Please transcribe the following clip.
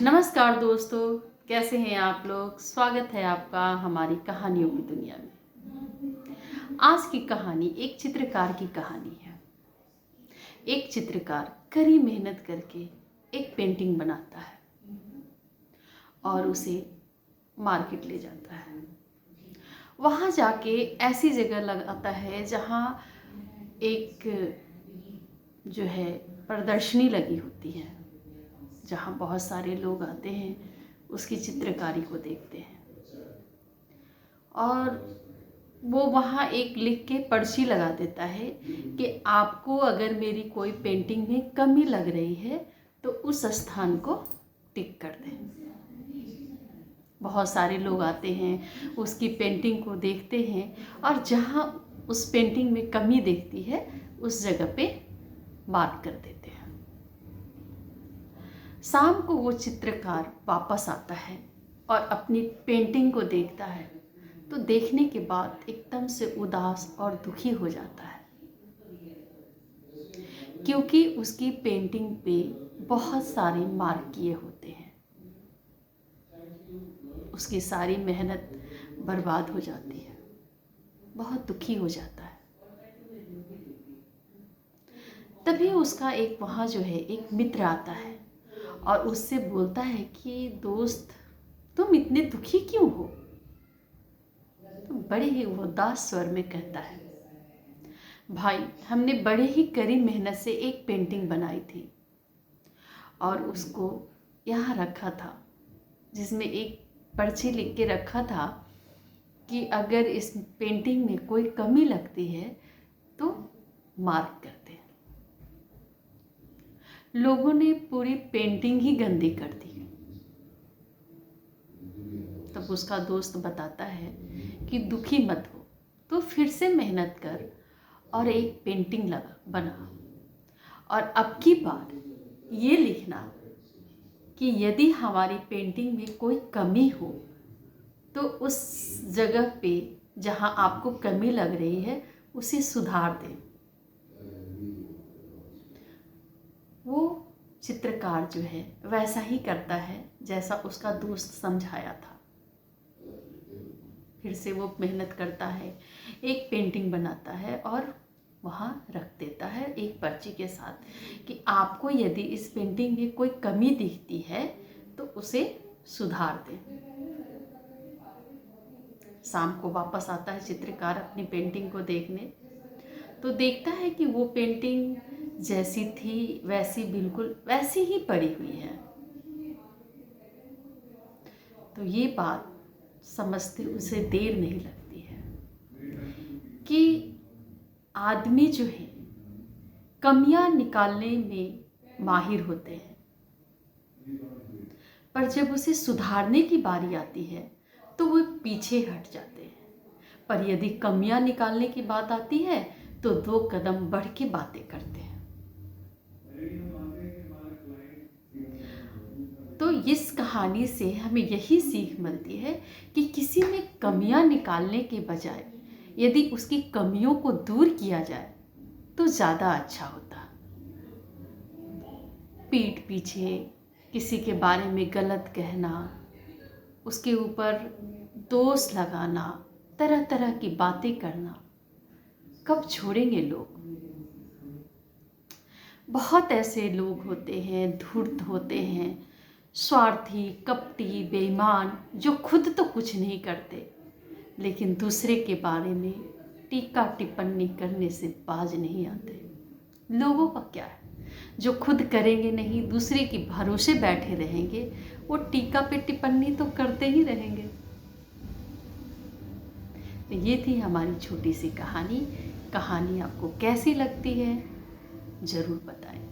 नमस्कार दोस्तों, कैसे हैं आप लोग। स्वागत है आपका हमारी कहानियों की दुनिया में। आज की कहानी एक चित्रकार की कहानी है। एक चित्रकार कड़ी मेहनत करके एक पेंटिंग बनाता है और उसे मार्केट ले जाता है। वहाँ जाके ऐसी जगह लगाता है जहाँ एक जो है प्रदर्शनी लगी होती है, जहाँ बहुत सारे लोग आते हैं, उसकी चित्रकारी को देखते हैं। और वो वहाँ एक लिख के पर्ची लगा देता है कि आपको अगर मेरी कोई पेंटिंग में कमी लग रही है तो उस स्थान को टिक कर दें। बहुत सारे लोग आते हैं, उसकी पेंटिंग को देखते हैं और जहाँ उस पेंटिंग में कमी देखती है उस जगह पे मार्क कर देते हैं। शाम को वो चित्रकार वापस आता है और अपनी पेंटिंग को देखता है तो देखने के बाद एकदम से उदास और दुखी हो जाता है, क्योंकि उसकी पेंटिंग पे बहुत सारे मार्क किए होते हैं। उसकी सारी मेहनत बर्बाद हो जाती है, बहुत दुखी हो जाता है। तभी उसका एक वहाँ जो है एक मित्र आता है और उससे बोलता है कि दोस्त, तुम इतने दुखी क्यों हो। तो बड़े ही उदास स्वर में कहता है, भाई, हमने बड़े ही कड़ी मेहनत से एक पेंटिंग बनाई थी और उसको यहाँ रखा था, जिसमें एक पर्ची लिख के रखा था कि अगर इस पेंटिंग में कोई कमी लगती है तो मार्क कर दे। लोगों ने पूरी पेंटिंग ही गंदी कर दी। तब उसका दोस्त बताता है कि दुखी मत हो, तो फिर से मेहनत कर और एक पेंटिंग बना, और अब की बार ये लिखना कि यदि हमारी पेंटिंग में कोई कमी हो तो उस जगह पे जहाँ आपको कमी लग रही है उसे सुधार दें। वो चित्रकार जो है वैसा ही करता है जैसा उसका दोस्त समझाया था। फिर से वो मेहनत करता है, एक पेंटिंग बनाता है और वहाँ रख देता है एक पर्ची के साथ कि आपको यदि इस पेंटिंग में कोई कमी दिखती है तो उसे सुधार दें। शाम को वापस आता है चित्रकार अपनी पेंटिंग को देखने, तो देखता है कि वो पेंटिंग जैसी थी वैसी बिल्कुल वैसी ही पड़ी हुई है। तो ये बात समझते उसे देर नहीं लगती है कि आदमी जो है कमियां निकालने में माहिर होते हैं, पर जब उसे सुधारने की बारी आती है तो वो पीछे हट जाते हैं। पर यदि कमियां निकालने की बात आती है तो 2 कदम बढ़ के बातें करते हैं। तो इस कहानी से हमें यही सीख मिलती है कि किसी में कमियां निकालने के बजाय यदि उसकी कमियों को दूर किया जाए तो ज़्यादा अच्छा होता। पीठ पीछे किसी के बारे में गलत कहना, उसके ऊपर दोष लगाना, तरह तरह की बातें करना कब छोड़ेंगे लोग। बहुत ऐसे लोग होते हैं, धूर्त होते हैं, स्वार्थी, कपटी, बेईमान, जो खुद तो कुछ नहीं करते लेकिन दूसरे के बारे में टीका टिप्पणी करने से बाज नहीं आते। लोगों का क्या है, जो खुद करेंगे नहीं, दूसरे की भरोसे बैठे रहेंगे, वो टीका पे टिप्पणी तो करते ही रहेंगे। तो ये थी हमारी छोटी सी कहानी। कहानी आपको कैसी लगती है ज़रूर बताएं।